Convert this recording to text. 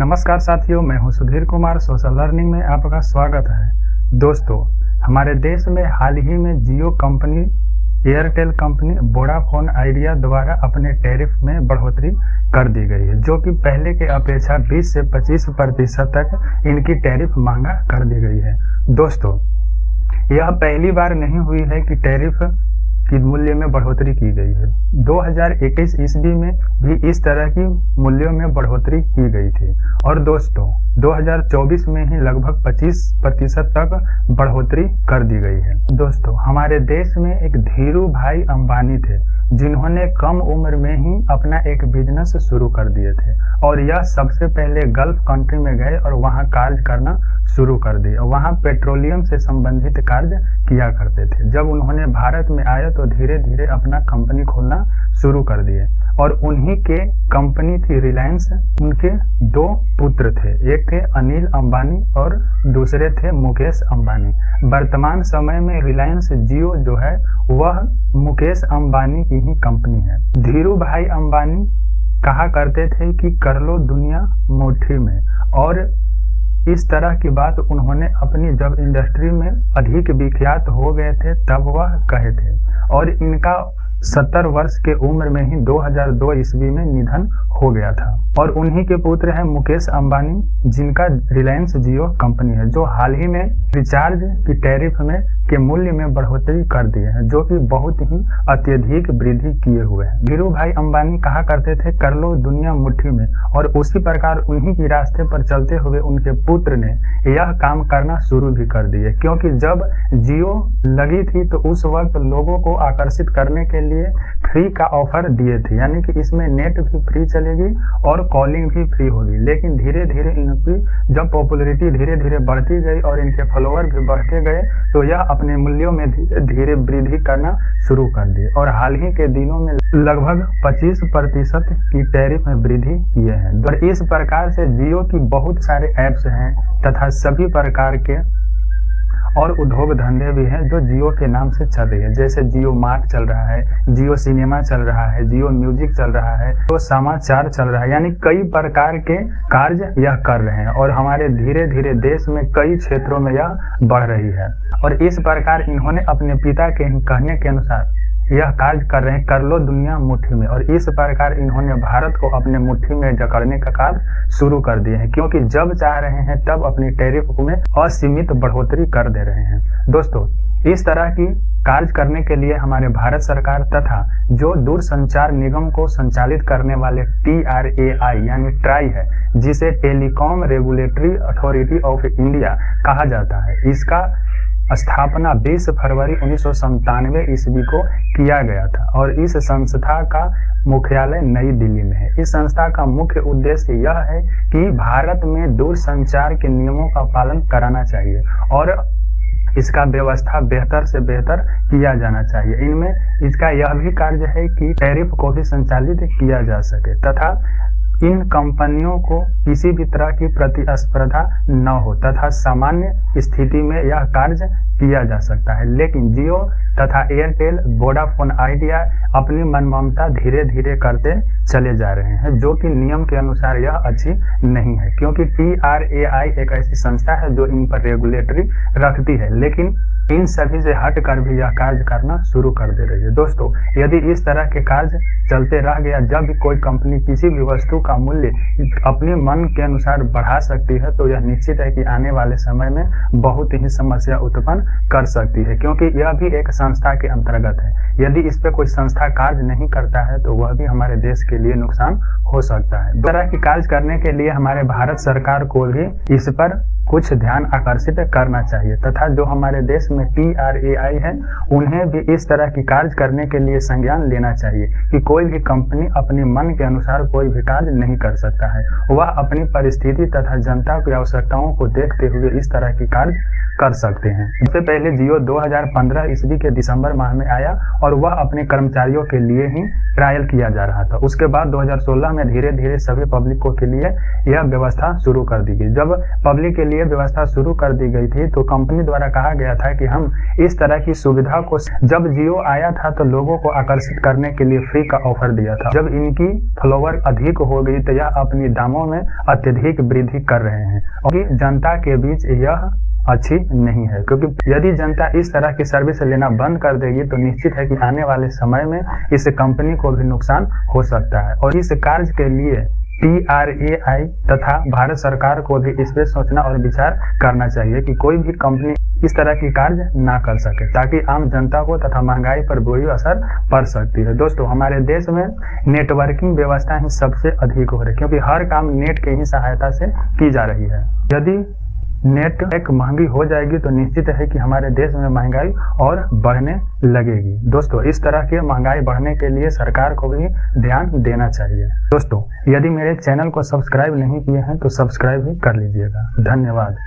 नमस्कार साथियों, मैं हूं सुधीर कुमार। सोशल लर्निंग में आपका स्वागत है। दोस्तों, हमारे देश में हाल ही में Jio company, Airtel company, Vodafone Idea द्वारा अपने टैरिफ में बढ़ोतरी कर दी गई है, जो कि पहले के अपेक्षा 20 से 25% तक इनकी टैरिफ महंगा कर दी गई है। दोस्तों, यह पहली बार नहीं हुई है कि टैरिफ की मूल्य में बढ़ोतरी की गई है। 2021 ईस्वी में भी इस तरह की मूल्यों में बढ़ोतरी की गई थी और दोस्तों 2024 में ही लगभग 25% तक बढ़ोतरी कर दी गई है। दोस्तों, हमारे देश में एक धीरू भाई अंबानी थे, जिन्होंने कम उम्र में ही अपना एक बिजनेस शुरू कर दिए थे और यह सबसे पहले गल्फ कंट्री में गए और वहां कार्य करना शुरू कर दिए। वहां पेट्रोलियम से संबंधित कार्य किया करते थे। जब उन्होंने भारत में आए तो धीरे धीरे अपना कंपनी खोलना शुरू कर दिए और उन्हीं के कंपनी थी रिलायंस। उनके दो पुत्र थे, एक थे अनिल अंबानी और दूसरे थे मुकेश अंबानी। वर्तमान समय में रिलायंस जियो जो है वह मुकेश अंबानी की ही कंपनी है। धीरू भाई अंबानी कहा करते थे कि कर लो दुनिया मुट्ठी में, और इस तरह की बात उन्होंने अपनी जब इंडस्ट्री में अधिक विख्यात हो गए थे तब वह कहे थे और इनका 70 वर्ष के उम्र में ही 2002 ईस्वी में निधन हो गया था। और उन्हीं के पुत्र हैं मुकेश अंबानी, जिनका रिलायंस जियो कंपनी है, जो हाल ही में रिचार्ज की टैरिफ में के मूल्य में बढ़ोतरी कर दिए हैं, जो कि बहुत ही अत्यधिक वृद्धि किए हुए हैं। धीरू भाई अंबानी कहा करते थे कर लो दुनिया मुट्ठी में, और उसी प्रकार उन्हीं के रास्ते पर चलते हुए उनके पुत्र ने यह काम करना शुरू भी कर दिए। क्योंकि जब जियो लगी थी तो उस वक्त लोगों को आकर्षित करने के लिए फ्री का ऑफर दिए थे, यानी कि इसमें नेट भी फ्री चलेगी और कॉलिंग भी फ्री होगी। लेकिन धीरे धीरे इनकी जब पॉपुलैरिटी धीरे धीरे बढ़ती गई और इनके फॉलोअर भी बढ़ते गए तो यह अपने मूल्यों में धीरे धीरे वृद्धि करना शुरू कर दिए और हाल ही के दिनों में लगभग 25% की टैरिफ में वृद्धि किए हैं। और इस प्रकार से जियो की बहुत सारे ऐप्स हैं तथा सभी प्रकार के और उद्योग धंधे भी हैं जो जियो के नाम से चल रही है। जैसे जियो मार्ट चल रहा है, जियो सिनेमा चल रहा है, जियो म्यूजिक चल रहा है, तो समाचार चल रहा है, यानी कई प्रकार के कार्य यह कर रहे हैं और हमारे धीरे धीरे देश में कई क्षेत्रों में यह बढ़ रही है। और इस प्रकार इन्होंने अपने पिता के कहने के अनुसार यह कार्य कर रहे हैं, कर लो दुनिया मुट्ठी में, और इस प्रकार इन्होंने भारत को अपने मुट्ठी में जकड़ने का कार्य शुरू कर दिए हैं। क्योंकि जब चाह रहे हैं तब अपनी टैरिफ में असीमित बढ़ोतरी कर दे रहे हैं। दोस्तों, इस तरह की कार्य करने के लिए हमारे भारत सरकार तथा जो दूरसंचार निगम को संचालित करने वाले TRAI यानी ट्राई है, जिसे telecom regulatory authority of India कहा जाता है, इसका स्थापना 20 फरवरी 1997 ईस्वी को किया गया था और इस संस्था का मुख्यालय नई दिल्ली में है। इस संस्था का मुख्य उद्देश्य यह है कि भारत में दूरसंचार के नियमों का पालन कराना चाहिए और इसका व्यवस्था बेहतर से बेहतर किया जाना चाहिए। इनमें इसका यह भी कार्य है कि टैरिफ को भी संचालित किया जा सके तथा इन कंपनियों को किसी भी तरह की प्रतिस्पर्धा न हो तथा सामान्य स्थिति में यह कार्य किया जा सकता है। लेकिन जियो तथा एयरटेल, वोडाफोन आइडिया अपनी मनमानता धीरे धीरे करते चले जा रहे हैं, जो कि नियम के अनुसार यह अच्छी नहीं है। क्योंकि TRAI एक ऐसी संस्था है जो इन पर रेगुलेटरी रखती है, लेकिन इन सभी से हटकर भी यह कार्य करना शुरू कर दे रही है। दोस्तों, यदि इस तरह के कार्य चलते रह गया, जब भी कोई कंपनी किसी भी वस्तु का मूल्य अपने मन के अनुसार बढ़ा सकती है तो यह निश्चित है कि आने वाले समय में बहुत ही समस्या उत्पन्न कर सकती है, क्योंकि यह भी एक संस्था के अंतर्गत है। यदि इस पे कोई संस्था कार्य नहीं करता है तो वह भी हमारे देश के लिए नुकसान हो सकता है। इस तरह की कार्य करने के लिए हमारे भारत सरकार को भी इस पर कुछ ध्यान आकर्षित करना चाहिए तथा जो हमारे देश में TRAI है उन्हें भी इस तरह की कार्य करने के लिए संज्ञान लेना चाहिए कि कोई भी कंपनी अपने मन के अनुसार कोई भी कार्य नहीं कर सकता है। वह अपनी परिस्थिति तथा जनता की आवश्यकताओं को देखते हुए इस तरह की कार्य कर सकते हैं। सबसे पहले जियो 2015 ईस्वी के दिसंबर माह में आया और वह अपने कर्मचारियों के लिए ही ट्रायल किया जा रहा था। उसके बाद 2016 में धीरे धीरे सभी पब्लिकों के लिए यह व्यवस्था शुरू कर दी गई। जब पब्लिक के लिए ये व्यवस्था शुरू कर दी गई थी तो कंपनी द्वारा कहा गया था कि हम इस तरह की सुविधा को, जब जियो आया था तो लोगों को आकर्षित करने के लिए फ्री का ऑफर दिया था। जब इनकी फॉलोवर अधिक हो गई तो यह अपनी दामों में अत्यधिक वृद्धि कर रहे हैं और जनता के बीच यह अच्छी नहीं है, क्योंकि यदि जनता इस तरह की सर्विस लेना बंद कर देगी तो निश्चित है कि आने वाले समय में इस कंपनी को भी नुकसान हो सकता है। और इस कार्य के लिए TRAI तथा भारत सरकार को भी इस पर सोचना और विचार करना चाहिए कि कोई भी कंपनी इस तरह की कार्य ना कर सके, ताकि आम जनता को तथा महंगाई पर बुरी असर पड़ सकती है। दोस्तों, हमारे देश में नेटवर्किंग व्यवस्था ही सबसे अधिक हो रही है, क्योंकि हर काम नेट के ही सहायता से की जा रही है। यदि नेट एक महंगी हो जाएगी तो निश्चित है कि हमारे देश में महंगाई और बढ़ने लगेगी। दोस्तों, इस तरह की महंगाई बढ़ने के लिए सरकार को भी ध्यान देना चाहिए। दोस्तों, यदि मेरे चैनल को सब्सक्राइब नहीं किए हैं तो सब्सक्राइब भी कर लीजिएगा। धन्यवाद।